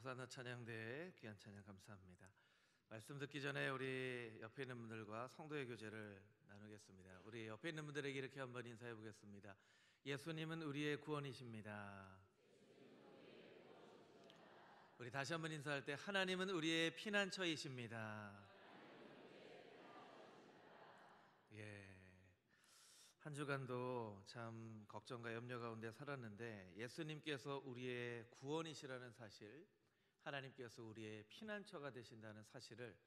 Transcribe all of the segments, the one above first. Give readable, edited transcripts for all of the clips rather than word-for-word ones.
호산나 찬양대의 귀한 찬양 감사합니다. 말씀 듣기 전에 우리 옆에 있는 분들과 성도의 교제를 나누겠습니다. 우리 옆에 있는 분들에게 이렇게 한번 인사해 보겠습니다. 예수님은 우리의 구원이십니다. 우리 다시 한번 인사할 때 하나님은 우리의 피난처이십니다. 한 주간도 참 걱정과 염려 가운데 살았는데 예수님께서 우리의 구원이시라는 사실, 하나님께서 우리의 피난처가 되신다는 사실을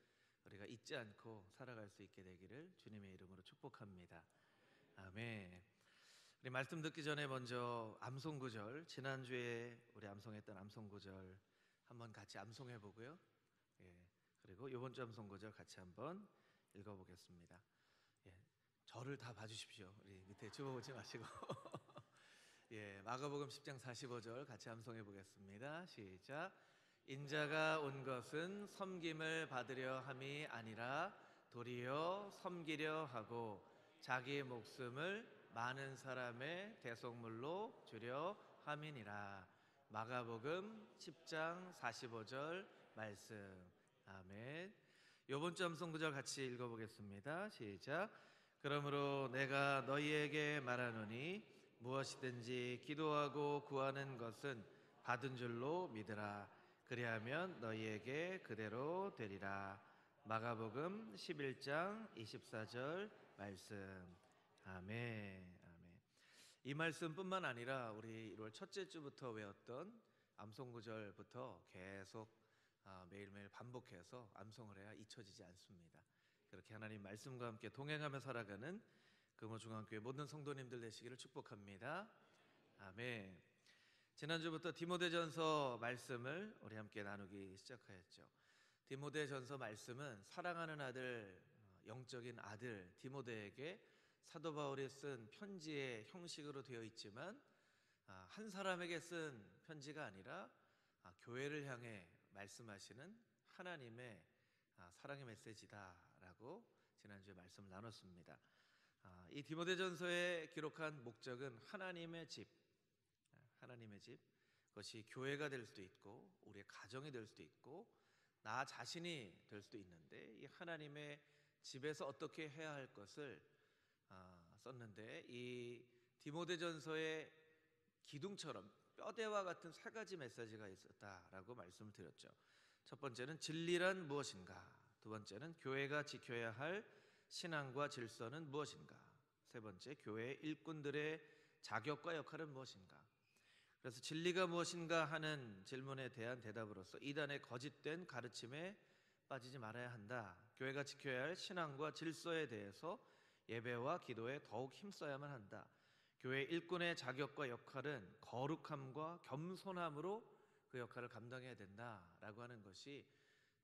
우리가 잊지 않고 살아갈 수 있게 되기를 주님의 이름으로 축복합니다. 아멘. 우리 말씀 듣기 전에 먼저 암송구절, 지난주에 우리 암송했던 암송구절 한번 같이 암송해 보고요. 그리고 이번 주 암송구절 같이 한번 읽어보겠습니다. 저를 다 봐주십시오. 우리 밑에 주워보지 마시고 마가복음 10장 45절 같이 암송해 보겠습니다. 시작. 인자가 온 것은 섬김을 받으려 함이 아니라 도리어 섬기려 하고 자기 목숨을 많은 사람의 대속물로 주려 함이니라. 마가복음 10장 45절 말씀. 아멘. 요번 주 암송구절 같이 읽어보겠습니다. 시작. 그러므로 내가 너희에게 말하노니 무엇이든지 기도하고 구하는 것은 받은 줄로 믿으라. 그리하면 너희에게 그대로 되리라. 마가복음 11장 24절 말씀. 아멘. 아멘. 이 말씀뿐만 아니라 우리 1월 첫째 주부터 외웠던 암송구절부터 계속 매일매일 반복해서 암송을 해야 잊혀지지 않습니다. 그렇게 하나님 말씀과 함께 동행하며 살아가는 금호중앙교회 모든 성도님들 되시기를 축복합니다. 아멘. 지난주부터 디모데전서 말씀을 우리 함께 나누기 시작하였죠. 디모데전서 말씀은 사랑하는 아들, 영적인 아들 디모데에게 사도 바울이 쓴 편지의 형식으로 되어 있지만 한 사람에게 쓴 편지가 아니라 교회를 향해 말씀하시는 하나님의 사랑의 메시지다라고 지난주에 말씀을 나눴습니다. 이 디모데전서에 기록한 목적은 하나님의 집, 그것이 교회가 될 수도 있고 우리의 가정이 될 수도 있고 나 자신이 될 수도 있는데 이 하나님의 집에서 어떻게 해야 할 것을 썼는데 이 디모데전서의 기둥처럼 뼈대와 같은 세 가지 메시지가 있었다라고 말씀을 드렸죠. 첫 번째는 진리란 무엇인가, 두 번째는 교회가 지켜야 할 신앙과 질서는 무엇인가, 세 번째 교회의 일꾼들의 자격과 역할은 무엇인가. 그래서 진리가 무엇인가 하는 질문에 대한 대답으로서 이단의 거짓된 가르침에 빠지지 말아야 한다. 교회가 지켜야 할 신앙과 질서에 대해서 예배와 기도에 더욱 힘써야만 한다. 교회 일꾼의 자격과 역할은 거룩함과 겸손함으로 그 역할을 감당해야 된다라고 하는 것이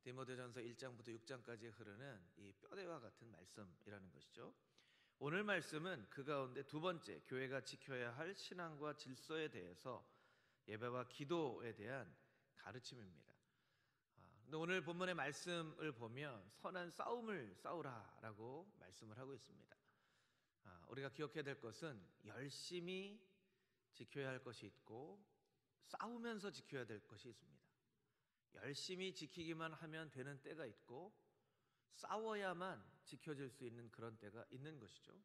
디모데전서 1장부터 6장까지 흐르는 이 뼈대와 같은 말씀이라는 것이죠. 오늘 말씀은 그 가운데 두 번째, 교회가 지켜야 할 신앙과 질서에 대해서 예배와 기도에 대한 가르침입니다. 근데 오늘 본문의 말씀을 보면 선한 싸움을 싸우라라고 말씀을 하고 있습니다. 우리가 기억해야 될 것은 열심히 지켜야 할 것이 있고 싸우면서 지켜야 될 것이 있습니다. 열심히 지키기만 하면 되는 때가 있고 싸워야만 지켜질 수 있는 그런 때가 있는 것이죠.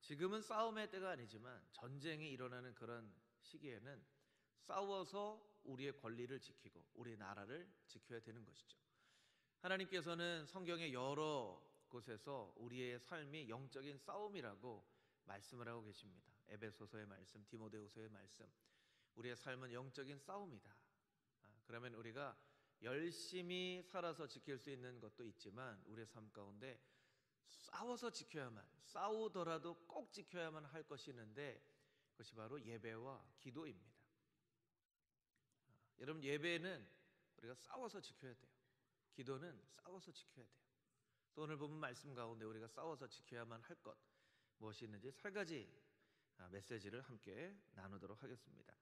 지금은 싸움의 때가 아니지만 전쟁이 일어나는 그런 시기에는 싸워서 우리의 권리를 지키고 우리 나라를 지켜야 되는 것이죠. 하나님께서는 성경의 여러 곳에서 우리의 삶이 영적인 싸움이라고 말씀을 하고 계십니다. 에베소서의 말씀, 디모데후서의 말씀, 우리의 삶은 영적인 싸움이다. 그러면 우리가 열심히 살아서 지킬 수 있는 것도 있지만 우리의 삶 가운데 싸워서 지켜야만, 싸우더라도 꼭 지켜야만 할 것이 있는데 그것이 바로 예배와 기도입니다. 여러분, 예배는 우리가 싸워서 지켜야 돼요. 기도는 싸워서 지켜야 돼요. 또 오늘 본문 말씀 가운데 우리가 싸워서 지켜야만 할 것 무엇이 있는지 세 가지 메시지를 함께 나누도록 하겠습니다.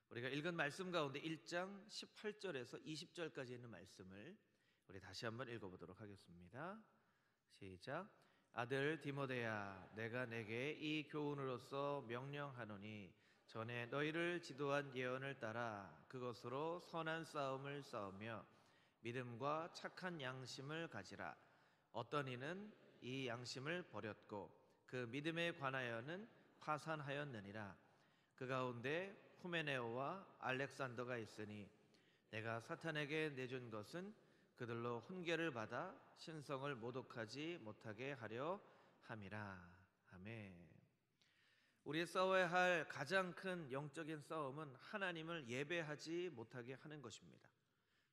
우리가 읽은 말씀 가운데 1장 18절에서 20절까지 있는 말씀을 우리 다시 한번 읽어보도록 하겠습니다. 시작. 아들 디모데야, 내가 내게 이 교훈으로서 명령하노니 전에 너희를 지도한 예언을 따라 그것으로 선한 싸움을 싸우며 믿음과 착한 양심을 가지라. 어떤 이는 이 양심을 버렸고 그 믿음에 관하여는 파산하였느니라. 그 가운데 후메네오와 알렉산더가 있으니 내가 사탄에게 내준 것은 그들로 훈계를 받아 신성을 모독하지 못하게 하려 함이라. 아멘. 우리 싸워야 할 가장 큰 영적인 싸움은 하나님을 예배하지 못하게 하는 것입니다.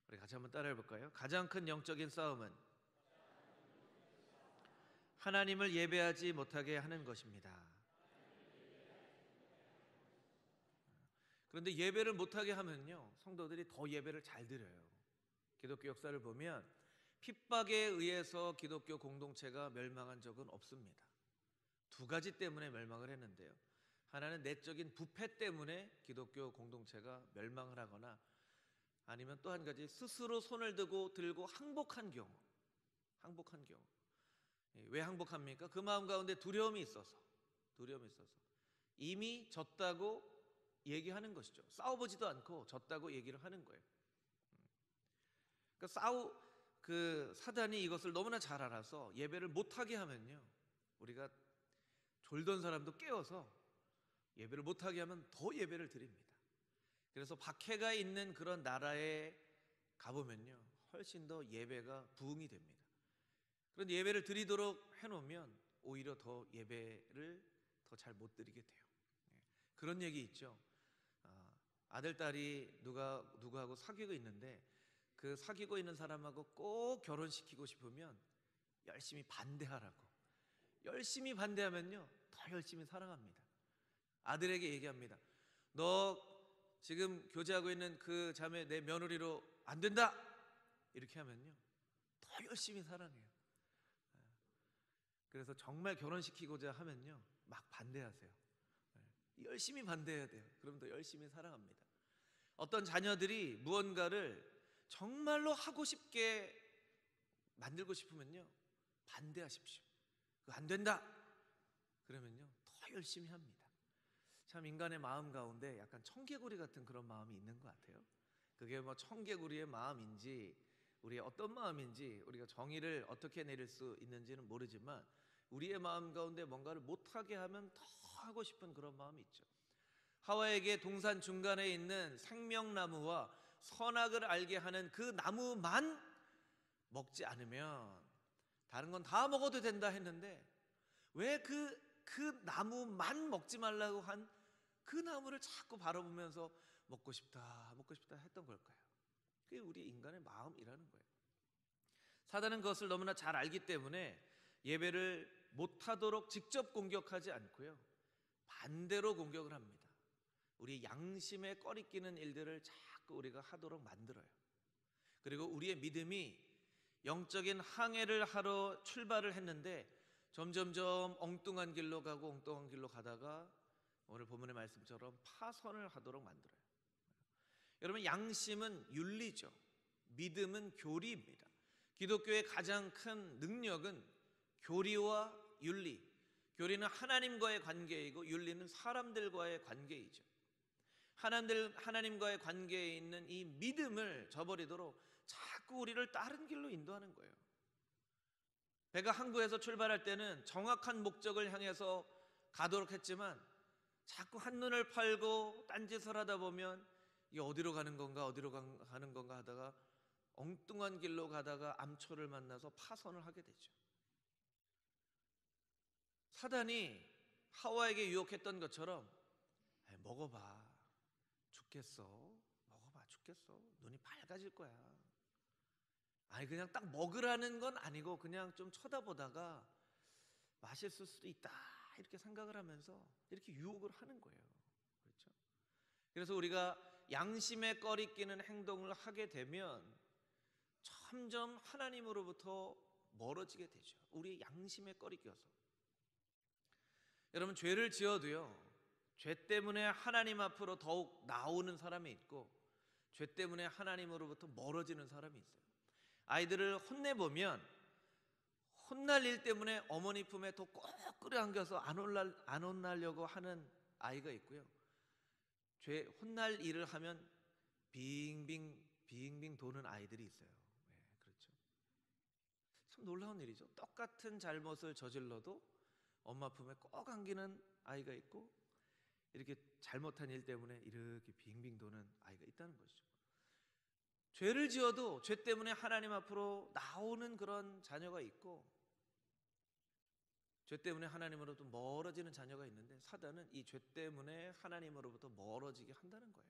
우리 같이 한번 따라해 볼까요? 가장 큰 영적인 싸움은 하나님을 예배하지 못하게 하는 것입니다. 그런데 예배를 못하게 하면요, 성도들이 더 예배를 잘 드려요. 기독교 역사를 보면 핍박에 의해서 기독교 공동체가 멸망한 적은 없습니다. 두 가지 때문에 멸망을 했는데요, 하나는 내적인 부패 때문에 기독교 공동체가 멸망을 하거나, 아니면 또 한 가지 스스로 손을 들고 항복한 경우. 왜 항복합니까? 그 마음 가운데 두려움이 있어서 이미 졌다고 얘기하는 것이죠. 싸워보지도 않고 졌다고 얘기를 하는 거예요. 그러니까 사단이 이것을 너무나 잘 알아서 예배를 못하게 하면요, 우리가 졸던 사람도 깨워서 예배를 못하게 하면 더 예배를 드립니다. 그래서 박해가 있는 그런 나라에 가보면요, 훨씬 더 예배가 부흥이 됩니다. 그런데 예배를 드리도록 해놓으면 오히려 더 예배를 더 잘 못 드리게 돼요. 그런 얘기 있죠. 아들, 딸이 누구하고 사귀고 있는데 그 사귀고 있는 사람하고 꼭 결혼시키고 싶으면 열심히 반대하라고. 열심히 반대하면요, 더 열심히 사랑합니다. 아들에게 얘기합니다. 너 지금 교제하고 있는 그 자매 내 며느리로 안 된다! 이렇게 하면요, 더 열심히 사랑해요. 그래서 정말 결혼시키고자 하면요, 막 반대하세요. 열심히 반대해야 돼요. 그럼 더 열심히 사랑합니다. 어떤 자녀들이 무언가를 정말로 하고 싶게 만들고 싶으면요, 반대하십시오. 그거 안 된다! 그러면요, 더 열심히 합니다. 참 인간의 마음 가운데 약간 청개구리 같은 그런 마음이 있는 것 같아요. 그게 뭐 청개구리의 마음인지 우리의 어떤 마음인지 우리가 정의를 어떻게 내릴 수 있는지는 모르지만 우리의 마음 가운데 뭔가를 못하게 하면 더 하고 싶은 그런 마음이 있죠. 하와이에게 동산 중간에 있는 생명나무와 선악을 알게 하는 그 나무만 먹지 않으면 다른 건 다 먹어도 된다 했는데, 왜 그 나무만 먹지 말라고 한 그 나무를 자꾸 바라보면서 먹고 싶다 했던 걸까요? 그게 우리 인간의 마음이라는 거예요. 사단은 그것을 너무나 잘 알기 때문에 예배를 못하도록 직접 공격하지 않고요, 반대로 공격을 합니다. 우리 양심에 꺼리끼는 일들을 자꾸 우리가 하도록 만들어요. 그리고 우리의 믿음이 영적인 항해를 하러 출발을 했는데 점점점 엉뚱한 길로 가다가 오늘 본문의 말씀처럼 파선을 하도록 만들어요. 여러분, 양심은 윤리죠. 믿음은 교리입니다. 기독교의 가장 큰 능력은 교리와 윤리. 교리는 하나님과의 관계이고 윤리는 사람들과의 관계이죠. 하나님과의 관계에 있는 이 믿음을 저버리도록 자꾸 우리를 다른 길로 인도하는 거예요. 배가 항구에서 출발할 때는 정확한 목적을 향해서 가도록 했지만 자꾸 한눈을 팔고 딴짓을 하다 보면 이게 어디로 가는 건가 하다가 엉뚱한 길로 가다가 암초를 만나서 파선을 하게 되죠. 사단이 하와에게 유혹했던 것처럼 먹어봐 죽겠어, 눈이 밝아질 거야. 아니, 그냥 딱 먹으라는 건 아니고 그냥 좀 쳐다보다가 맛있을 수도 있다 이렇게 생각을 하면서 이렇게 유혹을 하는 거예요. 그렇죠? 그래서 우리가 양심에 꺼리끼는 행동을 하게 되면 점점 하나님으로부터 멀어지게 되죠. 우리 양심에 꺼리껴서. 여러분, 죄를 지어도요, 죄 때문에 하나님 앞으로 더욱 나오는 사람이 있고 죄 때문에 하나님으로부터 멀어지는 사람이 있어요. 아이들을 혼내보면 혼날 일 때문에 어머니 품에 더 꼭 끌어안겨서 안 혼나려고 하는 아이가 있고요, 죄 혼날 일을 하면 빙빙 도는 아이들이 있어요. 그렇죠. 참 놀라운 일이죠. 똑같은 잘못을 저질러도 엄마 품에 꼭 안기는 아이가 있고, 이렇게 잘못한 일 때문에 이렇게 빙빙 도는 아이가 있다는 것이죠. 죄를 지어도 죄 때문에 하나님 앞으로 나오는 그런 자녀가 있고, 죄 때문에 하나님으로부터 멀어지는 자녀가 있는데, 사단은 이 죄 때문에 하나님으로부터 멀어지게 한다는 거예요.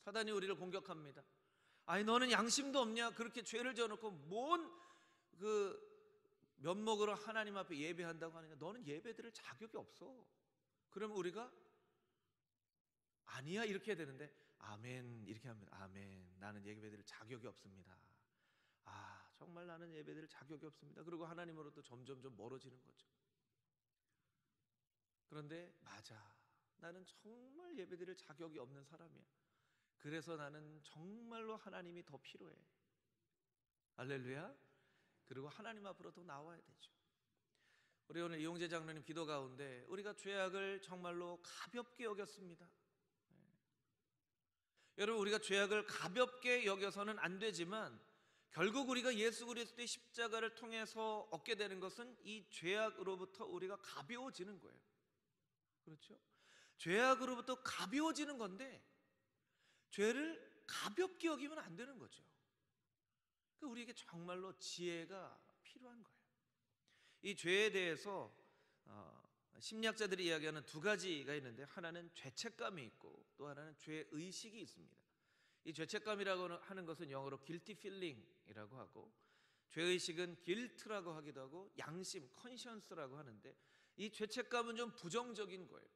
사단이 우리를 공격합니다. 아니 너는 양심도 없냐? 그렇게 죄를 지어놓고 뭔 면목으로 하나님 앞에 예배한다고 하느냐? 너는 예배드릴 자격이 없어. 그러면 우리가 아니야 이렇게 해야 되는데, 아멘 이렇게 합니다. 아멘, 나는 예배드릴 자격이 없습니다. 아 정말 나는 예배드릴 자격이 없습니다. 그리고 하나님으로부터 점점점 멀어지는 거죠. 그런데 맞아, 나는 정말 예배드릴 자격이 없는 사람이야. 그래서 나는 정말로 하나님이 더 필요해. 할렐루야. 그리고 하나님 앞으로 더 나와야 되죠. 우리 오늘 이용재 장로님 기도 가운데 우리가 죄악을 정말로 가볍게 여겼습니다. 여러분, 우리가 죄악을 가볍게 여겨서는 안 되지만, 결국 우리가 예수 그리스도의 십자가를 통해서 얻게 되는 것은 이 죄악으로부터 우리가 가벼워지는 거예요. 그렇죠? 죄악으로부터 가벼워지는 건데, 죄를 가볍게 여기면 안 되는 거죠. 우리에게 정말로 지혜가 필요한 거예요. 이 죄에 대해서 심리학자들이 이야기하는 두 가지가 있는데, 하나는 죄책감이 있고 또 하나는 죄의식이 있습니다. 이 죄책감이라고 하는 것은 영어로 guilty feeling이라고 하고, 죄의식은 guilt라고 하기도 하고, 양심, conscience라고 하는데, 이 죄책감은 좀 부정적인 거예요.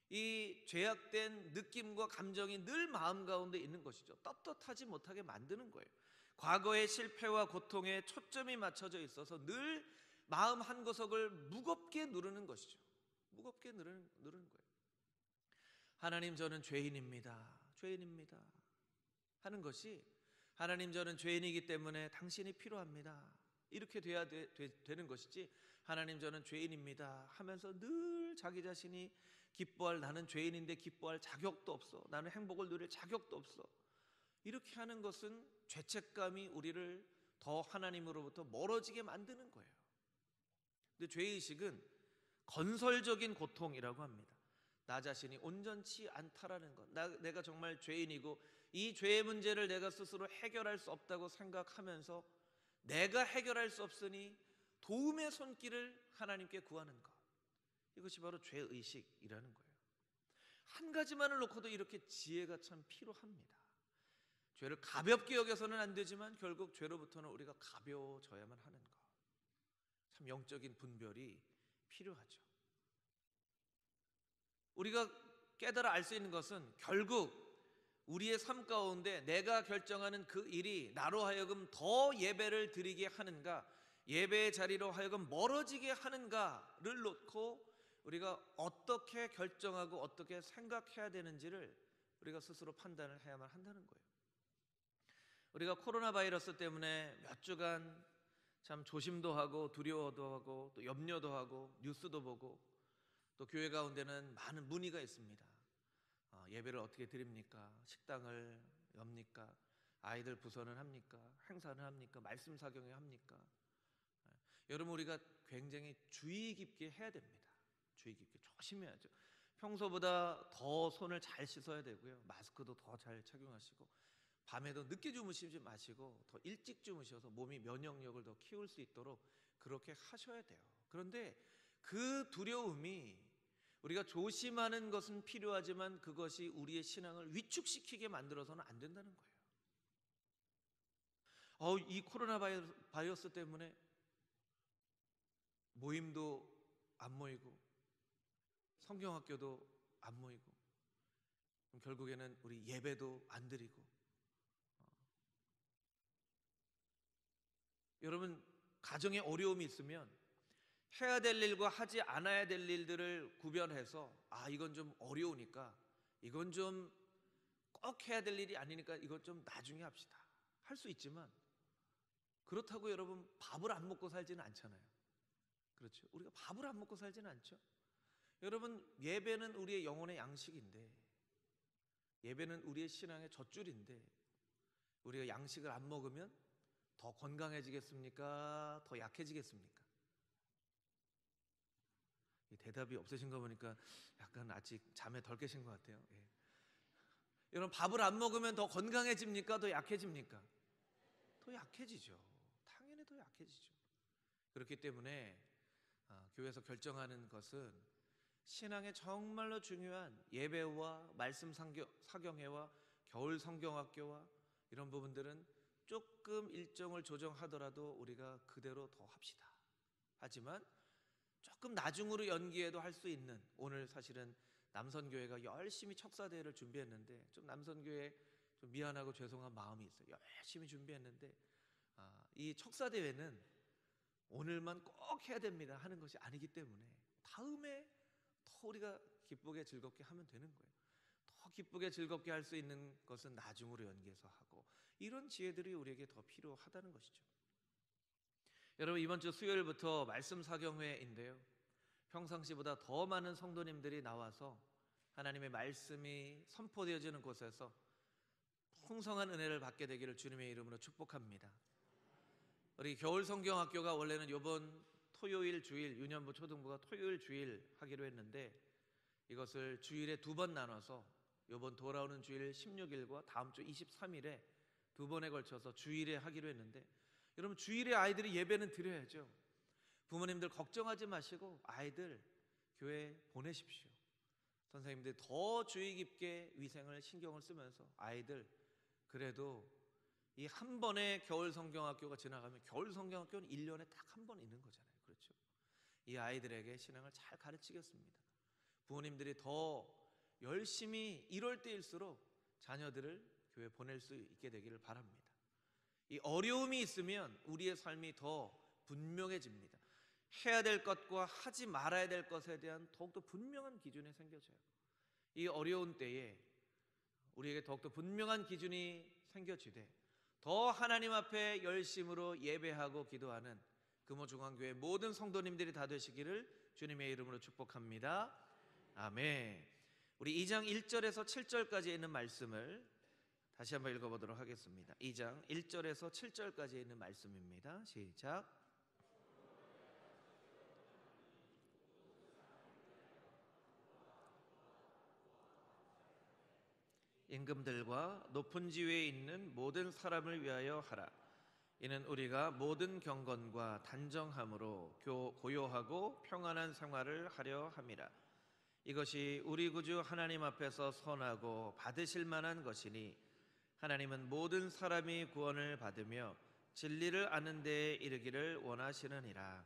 이 죄악된 느낌과 감정이 늘 마음 가운데 있는 것이죠. 떳떳하지 못하게 만드는 거예요. 과거의 실패와 고통에 초점이 맞춰져 있어서 늘 마음 한 구석을 무겁게 누르는 것이죠. 무겁게 누르는 거예요. 하나님, 저는 죄인입니다. 죄인입니다 하는 것이, 하나님 저는 죄인이기 때문에 당신이 필요합니다, 이렇게 돼야 되는 것이지, 하나님 저는 죄인입니다 하면서 늘 자기 자신이 기뻐할, 나는 죄인인데 기뻐할 자격도 없어, 나는 행복을 누릴 자격도 없어, 이렇게 하는 것은 죄책감이 우리를 더 하나님으로부터 멀어지게 만드는 거예요. 근데 죄의식은 건설적인 고통이라고 합니다. 나 자신이 온전치 않다라는 것, 내가 정말 죄인이고 이 죄의 문제를 내가 스스로 해결할 수 없다고 생각하면서 내가 해결할 수 없으니 도움의 손길을 하나님께 구하는 것, 이것이 바로 죄의식이라는 거예요. 한 가지만을 놓고도 이렇게 지혜가 참 필요합니다. 죄를 가볍게 여겨서는 안 되지만 결국 죄로부터는 우리가 가벼워져야만 하는 것, 참 영적인 분별이 필요하죠. 우리가 깨달아 알 수 있는 것은, 결국 우리의 삶 가운데 내가 결정하는 그 일이 나로 하여금 더 예배를 드리게 하는가, 예배의 자리로 하여금 멀어지게 하는가를 놓고 우리가 어떻게 결정하고 어떻게 생각해야 되는지를 우리가 스스로 판단을 해야만 한다는 거예요. 우리가 코로나 바이러스 때문에 몇 주간 참 조심도 하고 두려워도 하고 또 염려도 하고 뉴스도 보고, 또 교회 가운데는 많은 문의가 있습니다. 예배를 어떻게 드립니까? 식당을 엽니까? 아이들 부서는 합니까? 행사는 합니까? 말씀 사경회 합니까? 여러분, 우리가 굉장히 주의 깊게 해야 됩니다. 주의 깊게 조심해야죠. 평소보다 더 손을 잘 씻어야 되고요, 마스크도 더 잘 착용하시고, 밤에도 늦게 주무시지 마시고 더 일찍 주무셔서 몸이 면역력을 더 키울 수 있도록 그렇게 하셔야 돼요. 그런데 그 두려움이, 우리가 조심하는 것은 필요하지만 그것이 우리의 신앙을 위축시키게 만들어서는 안 된다는 거예요. 이 코로나 바이러스 때문에 모임도 안 모이고 성경학교도 안 모이고, 결국에는 우리 예배도 안 드리고, 여러분, 가정에 어려움이 있으면 해야 될 일과 하지 않아야 될 일들을 구별해서, 이건 좀 어려우니까, 이건 좀 꼭 해야 될 일이 아니니까 이건 좀 나중에 합시다, 할 수 있지만, 그렇다고 여러분 밥을 안 먹고 살지는 않잖아요. 그렇죠? 우리가 밥을 안 먹고 살지는 않죠. 여러분, 예배는 우리의 영혼의 양식인데 예배는 우리의 신앙의 젖줄인데 우리가 양식을 안 먹으면 더 건강해지겠습니까? 더 약해지겠습니까? 이 대답이 없으신 거 보니까 약간 아직 잠에 덜 깨신 것 같아요. 예. 여러분, 밥을 안 먹으면 더 건강해집니까? 더 약해집니까? 더 약해지죠. 당연히 더 약해지죠. 그렇기 때문에 교회에서 결정하는 것은 신앙에 정말로 중요한 예배와 말씀 사경회와 겨울 성경학교와 이런 부분들은 조금 일정을 조정하더라도 우리가 그대로 더 합시다. 하지만 조금 나중으로 연기해도 할 수 있는, 오늘 사실은 남선교회가 열심히 척사대회를 준비했는데 좀 남선교회 좀 미안하고 죄송한 마음이 있어요. 열심히 준비했는데 이 척사대회는 오늘만 꼭 해야 됩니다 하는 것이 아니기 때문에 다음에 더 우리가 기쁘게 즐겁게 하면 되는 거예요. 더 기쁘게 즐겁게 할 수 있는 것은 나중으로 연기해서 하고, 이런 지혜들이 우리에게 더 필요하다는 것이죠. 여러분, 이번 주 수요일부터 말씀 사경회인데요, 평상시보다 더 많은 성도님들이 나와서 하나님의 말씀이 선포되어지는 곳에서 풍성한 은혜를 받게 되기를 주님의 이름으로 축복합니다. 우리 겨울 성경학교가 원래는 이번 토요일 주일, 유년부 초등부가 토요일 주일 하기로 했는데 이것을 주일에 2번 나눠서 이번 돌아오는 주일 16일과 다음 주 23일에 2번에 걸쳐서 주일에 하기로 했는데, 여러분, 주일에 아이들이 예배는 드려야죠. 부모님들 걱정하지 마시고 아이들 교회 보내십시오. 선생님들이 더 주의 깊게 위생을 신경을 쓰면서 아이들, 그래도 이 한 번의 겨울 성경학교가 지나가면 겨울 성경학교는 1년에 딱 한 번 있는 거잖아요. 그렇죠? 이 아이들에게 신앙을 잘 가르치겠습니다. 부모님들이 더 열심히 이럴 때일수록 자녀들을 교회 보낼 수 있게 되기를 바랍니다. 이 어려움이 있으면 우리의 삶이 더 분명해집니다. 해야 될 것과 하지 말아야 될 것에 대한 더욱더 분명한 기준이 생겨져요. 이 어려운 때에 우리에게 더욱더 분명한 기준이 생겨지되 더 하나님 앞에 열심으로 예배하고 기도하는 금호중앙교회 모든 성도님들이 다 되시기를 주님의 이름으로 축복합니다. 아멘. 우리 2장 1절에서 7절까지 있는 말씀을 다시 한번 읽어보도록 하겠습니다. 2장 1절에서 7절까지 있는 말씀입니다. 시작. 임금들과 높은 지위에 있는 모든 사람을 위하여 하라. 이는 우리가 모든 경건과 단정함으로 고요하고 평안한 생활을 하려 함이라. 이것이 우리 구주 하나님 앞에서 선하고 받으실 만한 것이니 하나님은 모든 사람이 구원을 받으며 진리를 아는 데에 이르기를 원하시느니라.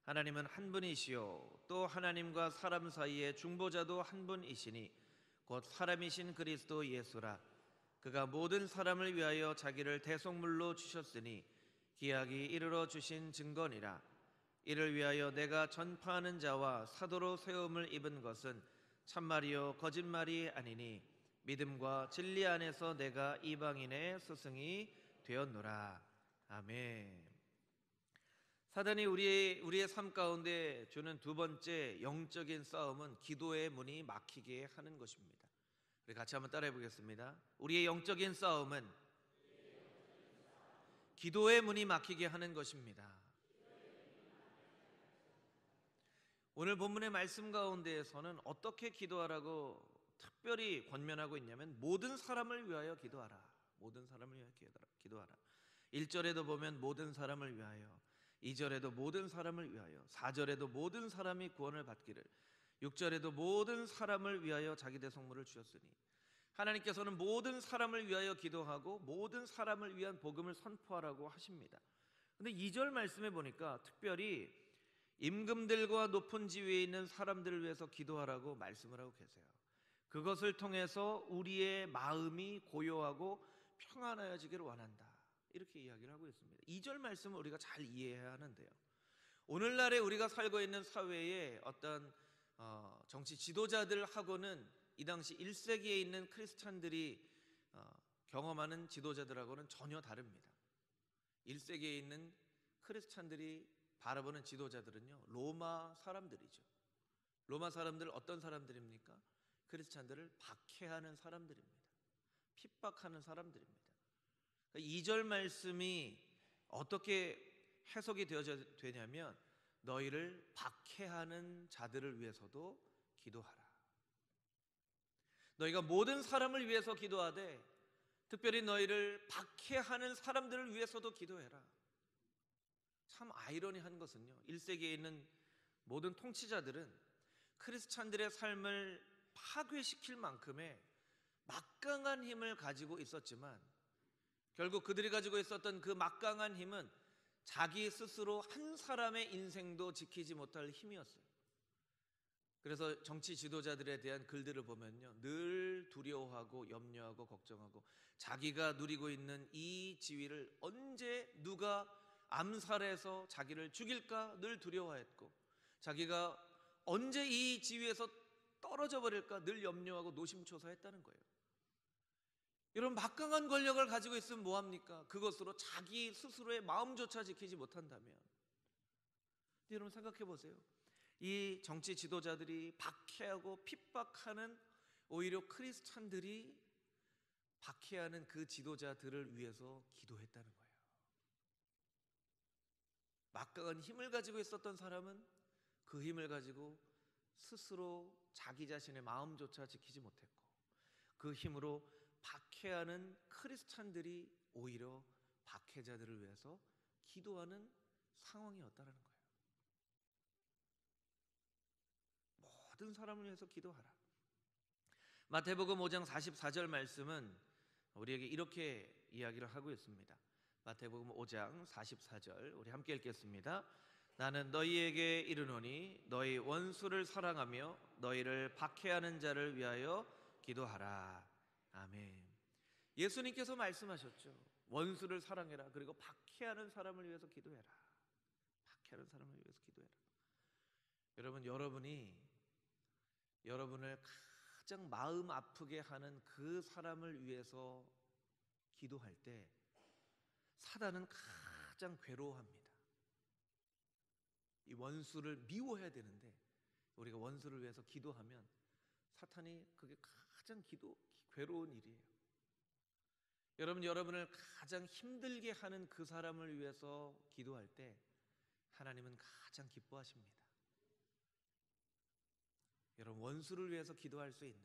하나님은 한 분이시요 또 하나님과 사람 사이의 중보자도 한 분이시니 곧 사람이신 그리스도 예수라. 그가 모든 사람을 위하여 자기를 대속물로 주셨으니 기약이 이르러 주신 증거니라. 이를 위하여 내가 전파하는 자와 사도로 세움을 입은 것은 참말이요 거짓말이 아니니 믿음과 진리 안에서 내가 이방인의 스승이 되었노라. 아멘. 사단이 우리의 삶 가운데 주는 두 번째 영적인 싸움은 기도의 문이 막히게 하는 것입니다. 우리 같이 한번 따라해 보겠습니다. 우리의 영적인 싸움은 기도의 문이 막히게 하는 것입니다. 오늘 본문의 말씀 가운데에서는 어떻게 기도하라고 특별히 권면하고 있냐면 모든 사람을 위하여 기도하라. 모든 사람을 위하여 기도하라. 1절에도 보면 모든 사람을 위하여, 2절에도 모든 사람을 위하여, 4절에도 모든 사람이 구원을 받기를, 6절에도 모든 사람을 위하여 자기 대속물을 주셨으니 하나님께서는 모든 사람을 위하여 기도하고 모든 사람을 위한 복음을 선포하라고 하십니다. 근데 2절 말씀에 보니까 특별히 임금들과 높은 지위에 있는 사람들을 위해서 기도하라고 말씀을 하고 계세요. 그것을 통해서 우리의 마음이 고요하고 평안해지기를 원한다, 이렇게 이야기를 하고 있습니다. 2절 말씀을 우리가 잘 이해해야 하는데요, 오늘날에 우리가 살고 있는 사회의 어떤 정치 지도자들하고는 이 당시 1세기에 있는 크리스찬들이 경험하는 지도자들하고는 전혀 다릅니다. 1세기에 있는 크리스찬들이 바라보는 지도자들은요, 로마 사람들이죠. 로마 사람들 어떤 사람들입니까? 크리스찬들을 박해하는 사람들입니다. 핍박하는 사람들입니다. 2절 말씀이 어떻게 해석이 되냐면 너희를 박해하는 자들을 위해서도 기도하라. 너희가 모든 사람을 위해서 기도하되 특별히 너희를 박해하는 사람들을 위해서도 기도해라. 참 아이러니한 것은요, 1세기에 있는 모든 통치자들은 크리스찬들의 삶을 파괴시킬 만큼의 막강한 힘을 가지고 있었지만 결국 그들이 가지고 있었던 그 막강한 힘은 자기 스스로 한 사람의 인생도 지키지 못할 힘이었어요. 그래서 정치 지도자들에 대한 글들을 보면요, 늘 두려워하고 염려하고 걱정하고 자기가 누리고 있는 이 지위를 언제 누가 암살해서 자기를 죽일까 늘 두려워했고 자기가 언제 이 지위에서 떨어져 버릴까 늘 염려하고 노심초사했다는 거예요. 여러분, 막강한 권력을 가지고 있으면 뭐합니까? 그것으로 자기 스스로의 마음조차 지키지 못한다면, 여러분 생각해 보세요. 이 정치 지도자들이 박해하고 핍박하는 오히려 크리스찬들이 박해하는 그 지도자들을 위해서 기도했다는 거예요. 막강한 힘을 가지고 있었던 사람은 그 힘을 가지고 스스로 자기 자신의 마음조차 지키지 못했고 그 힘으로 박해하는 크리스찬들이 오히려 박해자들을 위해서 기도하는 상황이었다는 거예요. 모든 사람을 위해서 기도하라. 마태복음 5장 44절 말씀은 우리에게 이렇게 이야기를 하고 있습니다. 마태복음 5장 44절 우리 함께 읽겠습니다. 나는 너희에게 이르노니 너희 원수를 사랑하며 너희를 박해하는 자를 위하여 기도하라. 아멘. 예수님께서 말씀하셨죠. 원수를 사랑해라. 그리고 박해하는 사람을 위해서 기도해라. 박해하는 사람을 위해서 기도해라. 여러분, 여러분이 여러분을 가장 마음 아프게 하는 그 사람을 위해서 기도할 때 사단은 가장 괴로워합니다. 이 원수를 미워해야 되는데 우리가 원수를 위해서 기도하면 사탄이 그게 가장 괴로운 일이에요. 여러분, 여러분을 가장 힘들게 하는 그 사람을 위해서 기도할 때 하나님은 가장 기뻐하십니다. 여러분, 원수를 위해서 기도할 수 있는,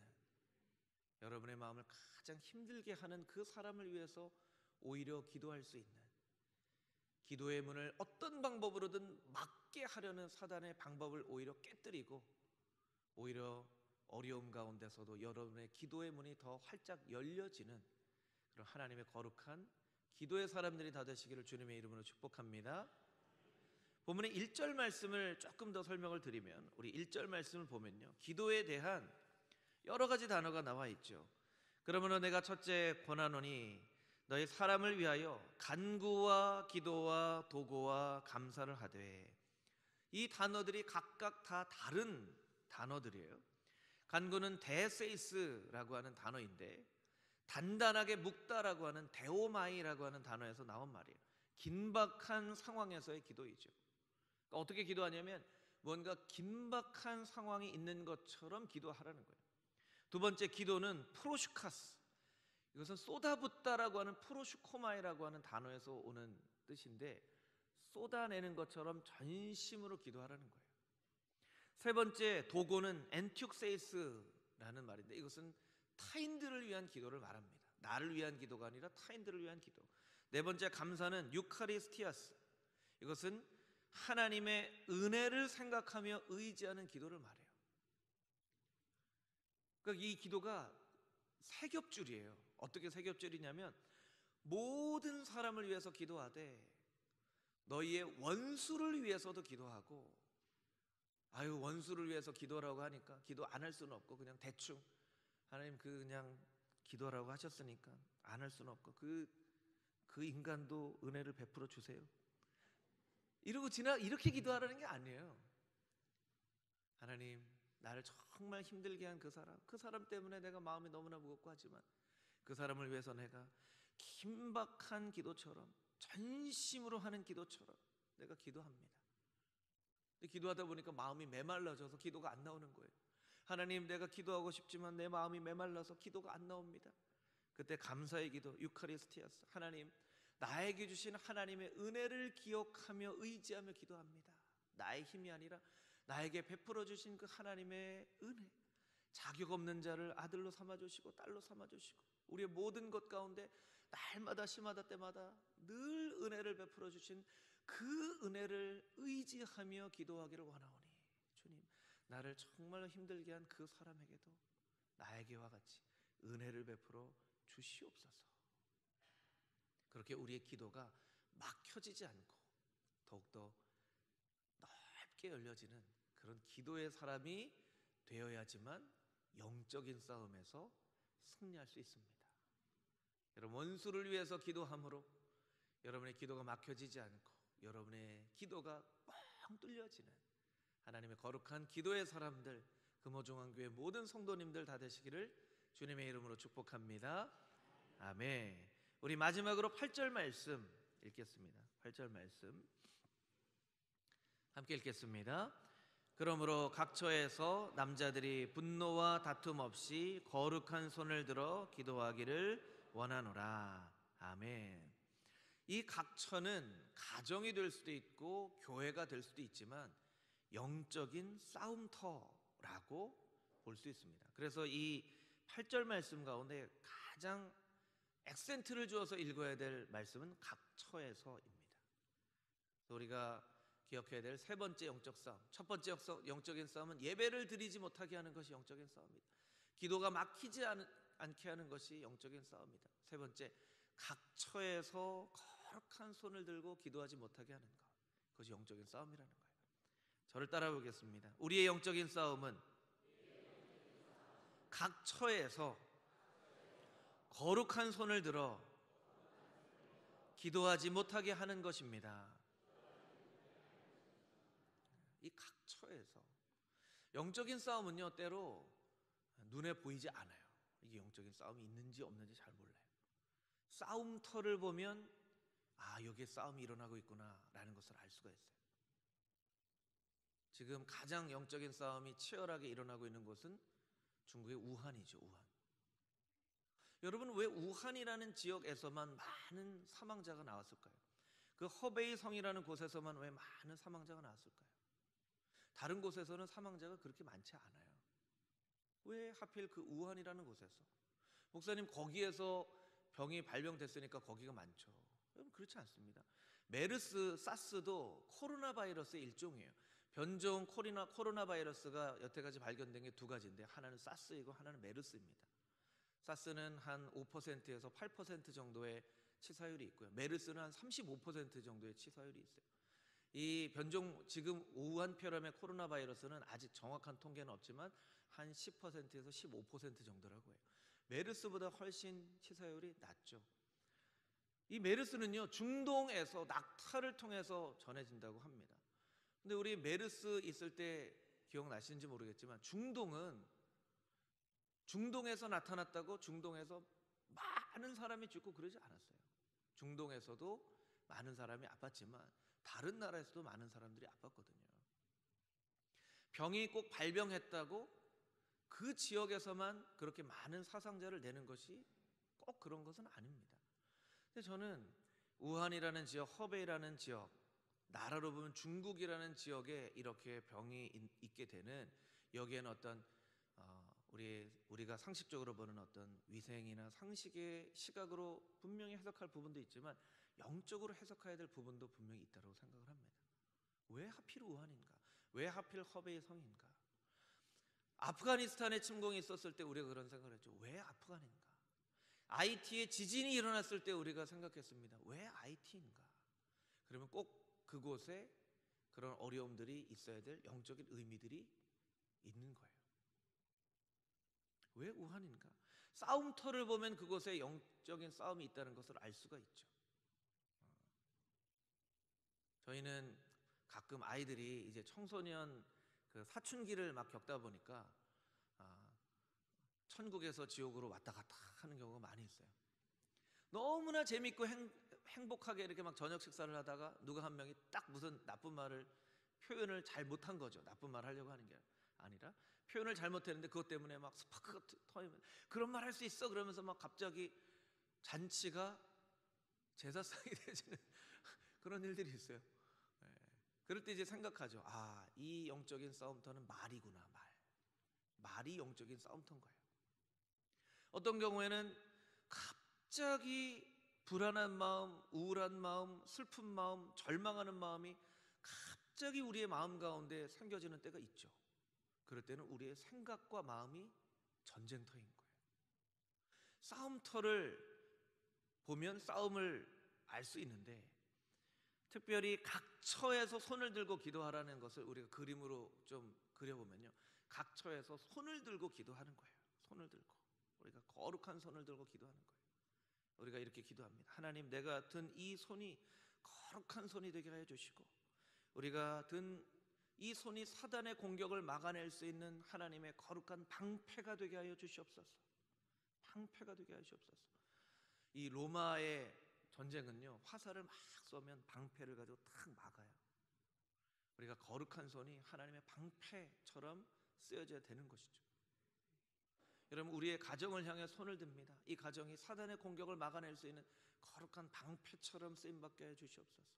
여러분의 마음을 가장 힘들게 하는 그 사람을 위해서 오히려 기도할 수 있는, 기도의 문을 어떤 방법으로든 막게 하려는 사단의 방법을 오히려 깨뜨리고 오히려 어려움 가운데서도 여러분의 기도의 문이 더 활짝 열려지는 그런 하나님의 거룩한 기도의 사람들이 다 되시기를 주님의 이름으로 축복합니다. 본문의 1절 말씀을 조금 더 설명을 드리면, 우리 1절 말씀을 보면요, 기도에 대한 여러 가지 단어가 나와 있죠. 그러므로 내가 첫째 권하노니 너희 사람을 위하여 간구와 기도와 도고와 감사를 하되. 이 단어들이 각각 다 다른 단어들이에요. 간구는 데세이스라고 하는 단어인데 단단하게 묵다라고 하는 데오마이라고 하는 단어에서 나온 말이에요. 긴박한 상황에서의 기도이죠. 그러니까 어떻게 기도하냐면 뭔가 긴박한 상황이 있는 것처럼 기도하라는 거예요. 두 번째 기도는 프로슈카스, 이것은 쏟아붓다라고 하는 프로슈코마이라고 하는 단어에서 오는 뜻인데 쏟아내는 것처럼 전심으로 기도하라는 거예요. 세 번째 도고는 엔티옥세이스라는 말인데 이것은 타인들을 위한 기도를 말합니다. 나를 위한 기도가 아니라 타인들을 위한 기도. 네 번째 감사는 유카리스티아스, 이것은 하나님의 은혜를 생각하며 의지하는 기도를 말해요. 그러니까 이 기도가 세 겹줄이에요. 어떻게 세 겹줄이냐면 모든 사람을 위해서 기도하되 너희의 원수를 위해서도 기도하고, 원수를 위해서 기도라고 하니까 기도 안 할 수는 없고 그냥 대충 하나님 그냥 기도라고 하셨으니까 안 할 수는 없고 그 인간도 은혜를 베풀어 주세요 이러고 이렇게 기도하라는 게 아니에요. 하나님, 나를 정말 힘들게 한 그 사람 때문에 내가 마음이 너무나 무겁고 하지만 그 사람을 위해서 내가 긴박한 기도처럼 전심으로 하는 기도처럼 내가 기도합니다. 근데 기도하다 보니까 마음이 메말라져서 기도가 안 나오는 거예요. 하나님, 내가 기도하고 싶지만 내 마음이 메말라서 기도가 안 나옵니다. 그때 감사의 기도, 유카리스티아스. 하나님, 나에게 주신 하나님의 은혜를 기억하며 의지하며 기도합니다. 나의 힘이 아니라 나에게 베풀어 주신 그 하나님의 은혜, 자격 없는 자를 아들로 삼아주시고 딸로 삼아주시고 우리의 모든 것 가운데 날마다 시마다 때마다 늘 은혜를 베풀어 주신 그 은혜를 의지하며 기도하기를 원하오니, 주님, 나를 정말 힘들게 한 그 사람에게도 나에게와 같이 은혜를 베풀어 주시옵소서. 그렇게 우리의 기도가 막혀지지 않고 더욱더 넓게 열려지는 그런 기도의 사람이 되어야지만 영적인 싸움에서 승리할 수 있습니다. 여러분, 원수를 위해서 기도함으로 여러분의 기도가 막혀지지 않고 여러분의 기도가 뻥 뚫려지는 하나님의 거룩한 기도의 사람들, 금호중앙교회 모든 성도님들 다 되시기를 주님의 이름으로 축복합니다. 아멘. 우리 마지막으로 8절 말씀 읽겠습니다. 8절 말씀 함께 읽겠습니다. 그러므로 각 처에서 남자들이 분노와 다툼 없이 거룩한 손을 들어 기도하기를 원하노라. 아멘. 이 각처는 가정이 될 수도 있고 교회가 될 수도 있지만 영적인 싸움터라고 볼 수 있습니다. 그래서 이 8절 말씀 가운데 가장 액센트를 주어서 읽어야 될 말씀은 각처에서입니다. 우리가 기억해야 될 세 번째 영적 싸움, 첫 번째 영적인 싸움은 예배를 드리지 못하게 하는 것이 영적인 싸움입니다. 기도가 막히지 않게 하는 것이 영적인 싸움입니다. 세 번째, 각처에서 거룩한 손을 들고 기도하지 못하게 하는 것, 그것이 영적인 싸움이라는 거예요. 저를 따라 보겠습니다. 우리의 영적인 싸움은 각처에서 거룩한 손을 들어 기도하지 못하게 하는 것입니다. 이 각처에서 영적인 싸움은요, 때로 눈에 보이지 않아요. 이게 영적인 싸움이 있는지 없는지 잘 몰라요. 싸움터를 보면 여기에 싸움이 일어나고 있구나 라는 것을 알 수가 있어요. 지금 가장 영적인 싸움이 치열하게 일어나고 있는 곳은 중국의 우한이죠. 우한. 여러분, 왜 우한이라는 지역에서만 많은 사망자가 나왔을까요? 그 허베이 성이라는 곳에서만 왜 많은 사망자가 나왔을까요? 다른 곳에서는 사망자가 그렇게 많지 않아요. 왜 하필 그 우한이라는 곳에서? 목사님, 거기에서 병이 발병됐으니까 거기가 많죠. 여러분, 그렇지 않습니다. 메르스, 사스도 코로나 바이러스의 일종이에요. 변종 코로나 바이러스가 여태까지 발견된 게 두 가지인데, 하나는 사스이고 하나는 메르스입니다. 사스는 한 5%에서 8% 정도의 치사율이 있고요. 메르스는 한 35% 정도의 치사율이 있어요. 이 변종, 지금 우한폐렴의 코로나 바이러스는 아직 정확한 통계는 없지만 한 10%에서 15% 정도라고 해요. 메르스보다 훨씬 치사율이 낮죠. 이 메르스는요, 중동에서 낙타를 통해서 전해진다고 합니다. 근데 우리 메르스 있을 때 기억나시는지 모르겠지만 중동에서 나타났다고 중동에서 많은 사람이 죽고 그러지 않았어요. 중동에서도 많은 사람이 아팠지만 다른 나라에서도 많은 사람들이 아팠거든요. 병이 꼭 발병했다고 그 지역에서만 그렇게 많은 사상자를 내는 것이 꼭 그런 것은 아닙니다. 근데 저는 우한이라는 지역, 허베이라는 지역, 나라로 보면 중국이라는 지역에 이렇게 병이 있게 되는, 여기에는 어떤 우리가 상식적으로 보는 어떤 위생이나 상식의 시각으로 분명히 해석할 부분도 있지만 영적으로 해석해야 될 부분도 분명히 있다고 생각을 합니다. 왜 하필 우한인가? 왜 하필 허베이 성인가? 아프가니스탄에 침공이 있었을 때 우리가 그런 생각을 했죠. 왜 아프간인가? IT에 지진이 일어났을 때 우리가 생각했습니다. 왜 IT인가? 그러면 꼭 그곳에 그런 어려움들이 있어야 될 영적인 의미들이 있는 거예요. 왜 우한인가? 싸움터를 보면 그곳에 영적인 싸움이 있다는 것을 알 수가 있죠. 저희는 가끔 아이들이 이제 청소년 그 사춘기를 막 겪다 보니까 천국에서 지옥으로 왔다 갔다 하는 경우가 많이 있어요. 너무나 재밌고 행복하게 이렇게 막 저녁 식사를 하다가 누가 한 명이 딱 무슨 나쁜 말을 표현을 잘 못한 거죠. 나쁜 말 하려고 하는 게 아니라 표현을 잘못했는데 그것 때문에 막 스파크가 터지면 그런 말 할 수 있어 그러면서 막 갑자기 잔치가 제사상이 되지는 그런 일들이 있어요. 예. 그럴 때 이제 생각하죠. 아, 이 영적인 싸움터는 말이구나. 말이 영적인 싸움터인 거예요. 어떤 경우에는 갑자기 불안한 마음, 우울한 마음, 슬픈 마음, 절망하는 마음이 갑자기 우리의 마음 가운데 생겨지는 때가 있죠. 그럴 때는 우리의 생각과 마음이 전쟁터인 거예요. 싸움터를 보면 싸움을 알 수 있는데, 특별히 각처에서 손을 들고 기도하라는 것을 우리가 그림으로 좀 그려보면요, 각처에서 손을 들고 기도하는 거예요. 손을 들고, 우리가 거룩한 손을 들고 기도하는 거예요. 우리가 이렇게 기도합니다. 하나님, 내가 든 이 손이 거룩한 손이 되게 하여 주시고, 우리가 든 이 손이 사단의 공격을 막아낼 수 있는 하나님의 거룩한 방패가 되게 하여 주시옵소서. 방패가 되게 하시옵소서. 이 로마의 전쟁은요, 화살을 막 쏘면 방패를 가지고 탁 막아요. 우리가 거룩한 손이 하나님의 방패처럼 쓰여져야 되는 것이죠. 여러분, 우리의 가정을 향해 손을 듭니다. 이 가정이 사단의 공격을 막아낼 수 있는 거룩한 방패처럼 쓰임받게 해 주시옵소서.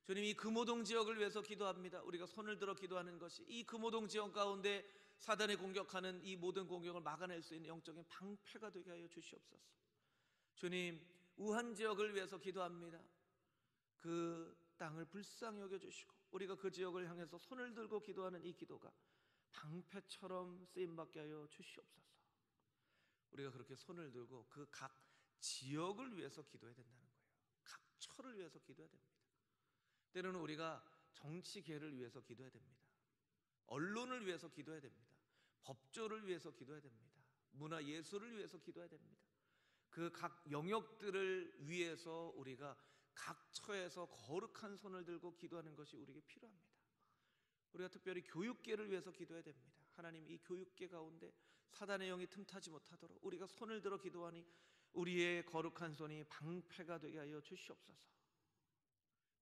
주님, 이 금오동 지역을 위해서 기도합니다. 우리가 손을 들어 기도하는 것이 이 금오동 지역 가운데 사단이 공격하는 이 모든 공격을 막아낼 수 있는 영적인 방패가 되게 하여 주시옵소서. 주님, 우한 지역을 위해서 기도합니다. 그 땅을 불쌍히 여겨주시고 우리가 그 지역을 향해서 손을 들고 기도하는 이 기도가 방패처럼 쓰임받게 하여 주시옵소서. 우리가 그렇게 손을 들고 그 각 지역을 위해서 기도해야 된다는 거예요. 각 처를 위해서 기도해야 됩니다. 때로는 우리가 정치계를 위해서 기도해야 됩니다. 언론을 위해서 기도해야 됩니다. 법조를 위해서 기도해야 됩니다. 문화예술을 위해서 기도해야 됩니다. 그 각 영역들을 위해서 우리가 각 처에서 거룩한 손을 들고 기도하는 것이 우리에게 필요합니다. 우리가 특별히 교육계를 위해서 기도해야 됩니다. 하나님, 이 교육계 가운데 사단의 영이 틈타지 못하도록 우리가 손을 들어 기도하니 우리의 거룩한 손이 방패가 되게 하여 주시옵소서.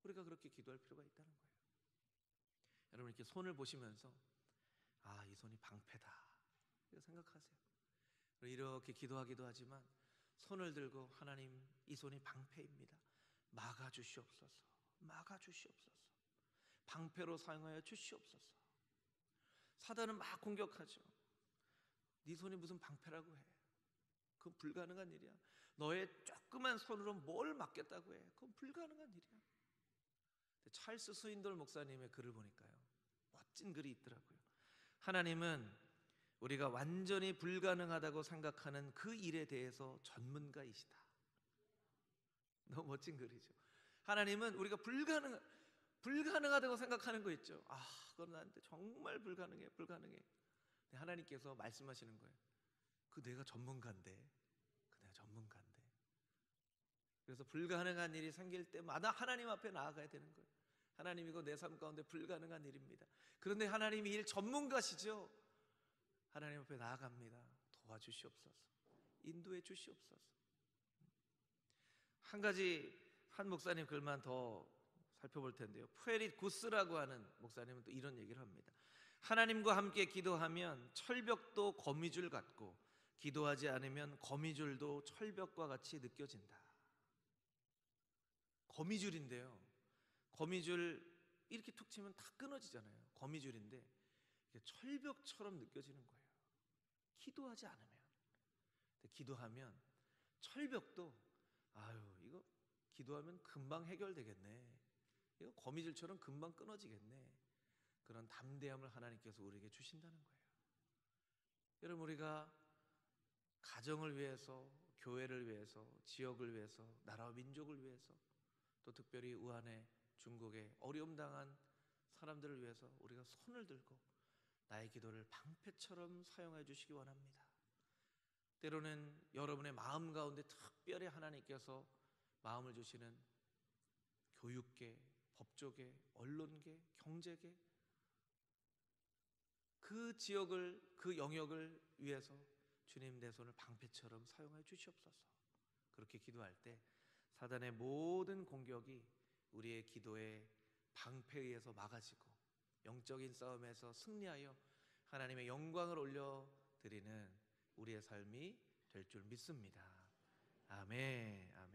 우리가 그렇게 기도할 필요가 있다는 거예요. 여러분, 이렇게 손을 보시면서 아, 이 손이 방패다 이렇게 생각하세요. 이렇게 기도하기도 하지만 손을 들고 하나님, 이 손이 방패입니다. 막아주시옵소서. 막아주시옵소서. 방패로 사용하여 주시옵소서. 사단은 막 공격하죠. 네 손이 무슨 방패라고 해? 그건 불가능한 일이야. 너의 조그만 손으로 뭘 막겠다고 해? 그건 불가능한 일이야. 찰스 스윈돌 목사님의 글을 보니까요, 멋진 글이 있더라고요. 하나님은 우리가 완전히 불가능하다고 생각하는 그 일에 대해서 전문가이시다. 너무 멋진 글이죠. 하나님은 우리가 불가능하다고 생각하는 거 있죠. 아, 그건 나한테 정말 불가능해. 하나님께서 말씀하시는 거예요. 그 내가 전문가인데. 그래서 불가능한 일이 생길 때마다 하나님 앞에 나아가야 되는 거예요. 하나님, 이거 내 삶 가운데 불가능한 일입니다. 그런데 하나님이 일 전문가시죠. 하나님 앞에 나아갑니다. 도와주시옵소서. 인도해 주시옵소서. 한 목사님 글만 더 살펴볼 텐데요, 푸에릿 구스라고 하는 목사님은 또 이런 얘기를 합니다. 하나님과 함께 기도하면 철벽도 거미줄 같고 기도하지 않으면 거미줄도 철벽과 같이 느껴진다. 거미줄인데요, 거미줄 이렇게 툭 치면 다 끊어지잖아요. 거미줄인데 철벽처럼 느껴지는 거예요. 기도하지 않으면. 기도하면 철벽도 아유, 이거 기도하면 금방 해결되겠네, 이거 거미줄처럼 금방 끊어지겠네, 그런 담대함을 하나님께서 우리에게 주신다는 거예요. 여러분, 우리가 가정을 위해서, 교회를 위해서, 지역을 위해서, 나라와 민족을 위해서, 또 특별히 우한의 중국의 어려움 당한 사람들을 위해서 우리가 손을 들고 나의 기도를 방패처럼 사용해 주시기 원합니다. 때로는 여러분의 마음 가운데 특별히 하나님께서 마음을 주시는 교육계, 법조계, 언론계, 경제계, 그 지역을, 그 영역을 위해서 주님, 내 손을 방패처럼 사용해 주시옵소서. 그렇게 기도할 때 사단의 모든 공격이 우리의 기도의 방패에 의해서 막아지고 영적인 싸움에서 승리하여 하나님의 영광을 올려 드리는 우리의 삶이 될 줄 믿습니다. 아멘.